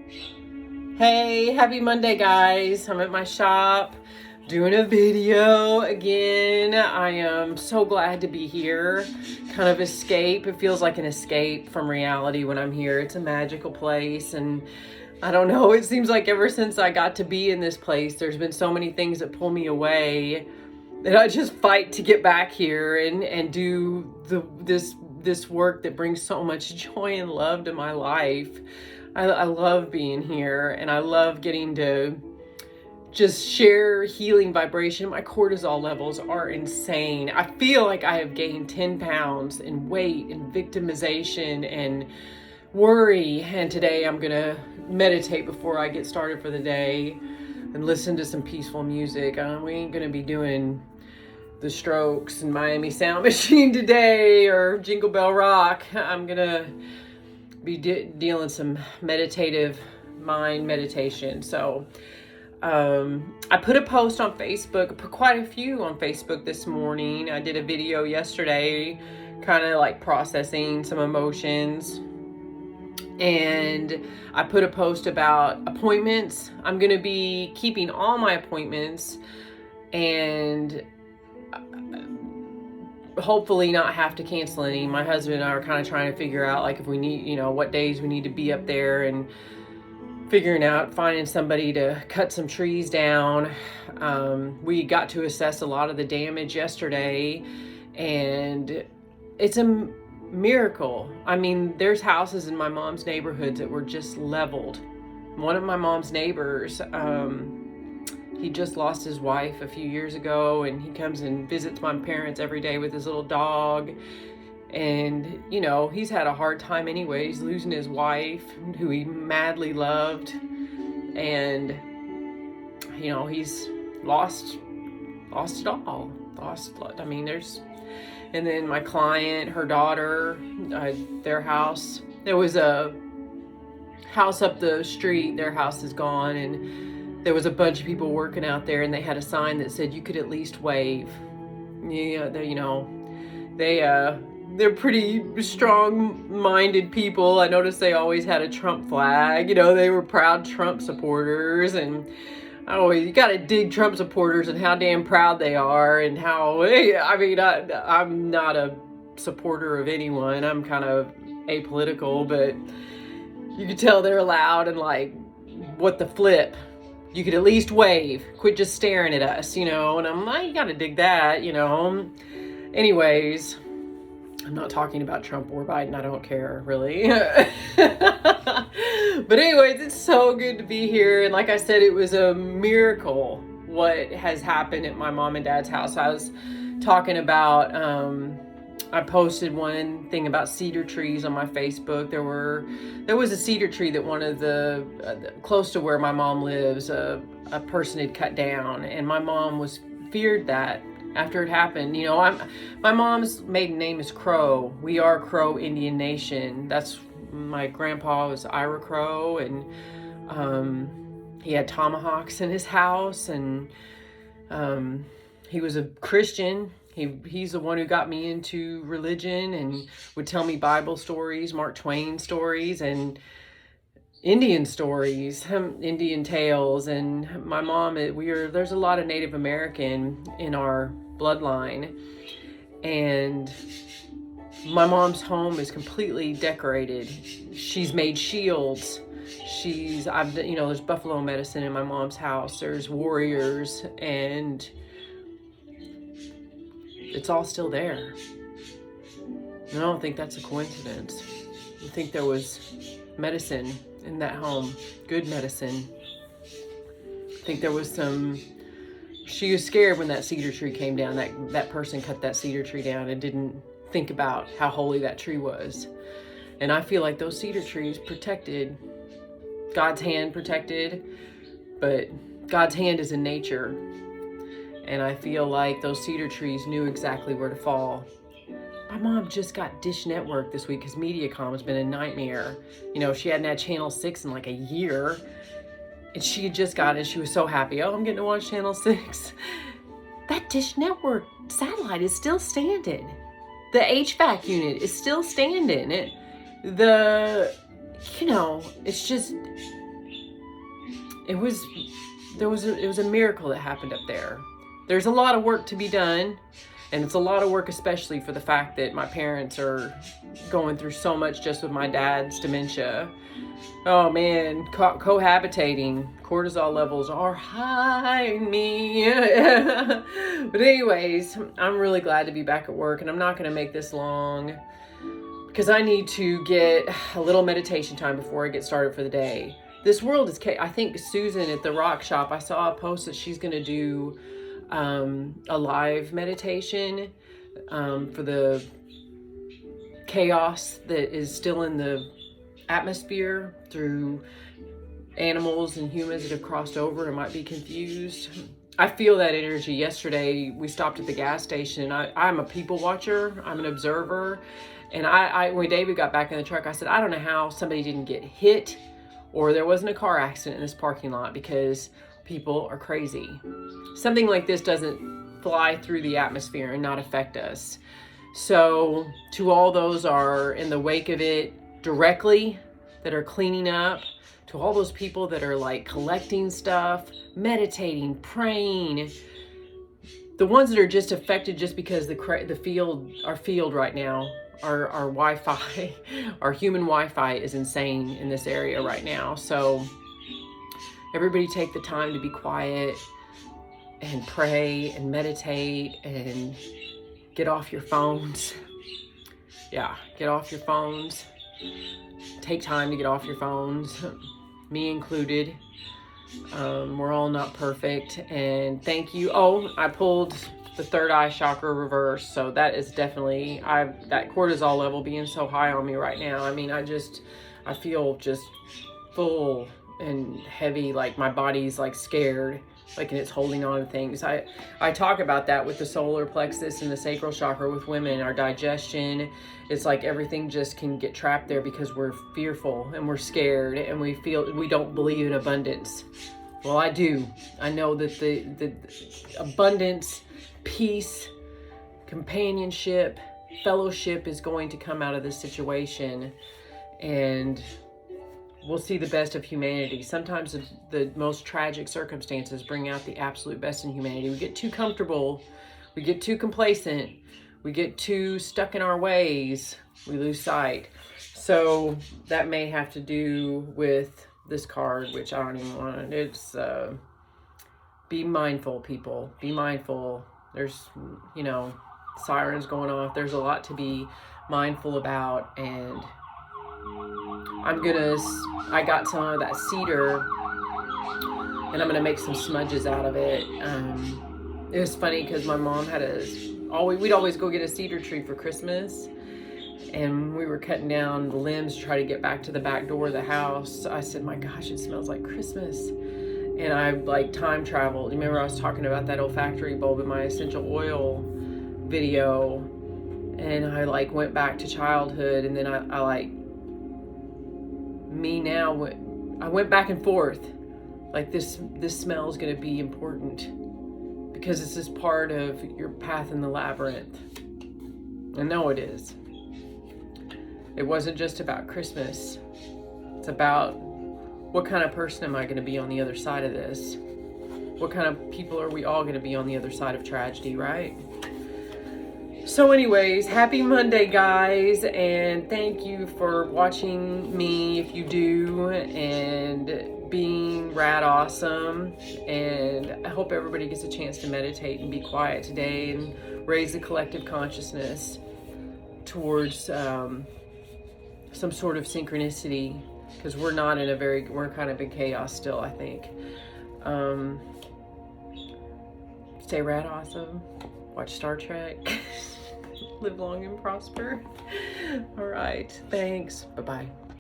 Hey, happy Monday, guys. I'm at my shop doing a video again. I am so glad to be here. Kind of escape. It feels like an escape from reality when I'm here. It's a magical place, and I don't know, it seems like ever since I got to be in this place, there's been so many things that pull me away that I just fight to get back here and do this work that brings so much joy and love to my life. I love being here, and I love getting to just share healing vibration. My cortisol levels are insane. I feel like I have gained 10 pounds in weight and victimization and worry. And today I'm gonna meditate before I get started for the day and listen to some peaceful music. We ain't gonna be doing the Strokes and Miami Sound Machine today or Jingle Bell Rock. I'm gonna be dealing some meditative mind meditation. So I put a post on Facebook, put quite a few on Facebook this morning. I did a video yesterday, kind of like processing some emotions. And I put a post about appointments. I'm going to be keeping all my appointments and hopefully not have to cancel any. My husband and I are kind of trying to figure out like if we need, what days we need to be up there, and figuring out finding somebody to cut some trees down. We got to assess a lot of the damage yesterday, and it's a miracle. I mean, there's houses in my mom's neighborhoods that were just leveled. One of my mom's neighbors, he just lost his wife a few years ago, and he comes and visits my parents every day with his little dog. And, he's had a hard time anyways, losing his wife, who he madly loved. And, he's lost it all. And then my client, her daughter, their house, there was a house up the street, their house is gone, and there was a bunch of people working out there, and they had a sign that said you could at least wave. Yeah, they're pretty strong-minded people. I noticed they always had a Trump flag. They were proud Trump supporters, and you gotta dig Trump supporters and how damn proud they are, and how, I'm not a supporter of anyone. I'm kind of apolitical, but you could tell they're loud and like, what the flip? You could at least wave. Quit just staring at us, and I'm like, you gotta dig that, Anyways, I'm not talking about Trump or Biden. I don't care, really. But anyways, it's so good to be here. And like I said, it was a miracle what has happened at my mom and dad's house. I was talking about, I posted one thing about cedar trees on my Facebook. There was a cedar tree that one of the close to where my mom lives, a person had cut down, and my mom feared that after it happened. My mom's maiden name is Crow. We are Crow Indian Nation. That's, my grandpa was Ira Crow, and he had tomahawks in his house, and he was a Christian. He's the one who got me into religion and would tell me Bible stories, Mark Twain stories, and Indian stories, Indian tales. And my mom, there's a lot of Native American in our bloodline, and my mom's home is completely decorated. She's made shields. There's buffalo medicine in my mom's house. There's warriors, and it's all still there. I don't think that's a coincidence. I think there was medicine in that home, good medicine. I think there was she was scared when that cedar tree came down. That person cut that cedar tree down and didn't think about how holy that tree was. And I feel like those cedar trees protected, God's hand protected, but God's hand is in nature. And I feel like those cedar trees knew exactly where to fall. My mom just got Dish Network this week because Mediacom has been a nightmare. She hadn't had Channel 6 in like a year. And she had just got it. She was so happy. Oh, I'm getting to watch Channel 6. That Dish Network satellite is still standing. The HVAC unit is still standing. It's just, it was a miracle that happened up there. There's a lot of work to be done, and it's a lot of work, especially for the fact that my parents are going through so much just with my dad's dementia. Oh man, cohabitating. Cortisol levels are high in me. But anyways, I'm really glad to be back at work, and I'm not going to make this long because I need to get a little meditation time before I get started for the day. This world is I think Susan at the Rock Shop, I saw a post that she's going to do a live meditation for the chaos that is still in the atmosphere through animals and humans that have crossed over and might be confused. I feel that energy. Yesterday we stopped at the gas station. I'm a people watcher. I'm an observer. And when David got back in the truck, I said, I don't know how somebody didn't get hit or there wasn't a car accident in this parking lot, because people are crazy. Something like this doesn't fly through the atmosphere and not affect us. So to all those are in the wake of it directly, that are cleaning up, to all those people that are like collecting stuff, meditating, praying, the ones that are just affected just because our field right now, our Wi-Fi, our human Wi-Fi is insane in this area right now. So everybody take the time to be quiet and pray and meditate and get off your phones. Yeah, get off your phones. Take time to get off your phones, me included. We're all not perfect. And thank you. Oh, I pulled the third eye chakra reverse. So that is definitely, that cortisol level being so high on me right now. I mean, I feel just full and heavy, like my body's like scared, like, and it's holding on to things. I talk about that with the solar plexus and the sacral chakra with women, our digestion. It's like everything just can get trapped there because we're fearful and we're scared and we don't believe in abundance. Well, I do. I know that the abundance, peace, companionship, fellowship is going to come out of this situation, and we'll see the best of humanity. Sometimes the most tragic circumstances bring out the absolute best in humanity. We get too comfortable, we get too complacent, we get too stuck in our ways, we lose sight. So that may have to do with this card, which I don't even want. It's be mindful, people. Be mindful. There's, sirens going off. There's a lot to be mindful about, and I got some of that cedar, and I'm gonna make some smudges out of it. It was funny because my mom we'd always go get a cedar tree for Christmas, and we were cutting down the limbs to try to get back to the back door of the house. I said, my gosh, it smells like Christmas. And I like time traveled. You remember I was talking about that olfactory bulb in my essential oil video, and I like went back to childhood, and then I went back and forth. Like this smell is going to be important because this is part of your path in the labyrinth. I know it is. It wasn't just about Christmas. It's about what kind of person am I going to be on the other side of this? What kind of people are we all going to be on the other side of tragedy, right? So anyways, happy Monday, guys, and thank you for watching me, if you do, and being rad awesome. And I hope everybody gets a chance to meditate and be quiet today and raise the collective consciousness towards some sort of synchronicity, because we're kind of in chaos still, I think. Stay rad awesome. Watch Star Trek. Live long and prosper. All right. Thanks. Bye-bye.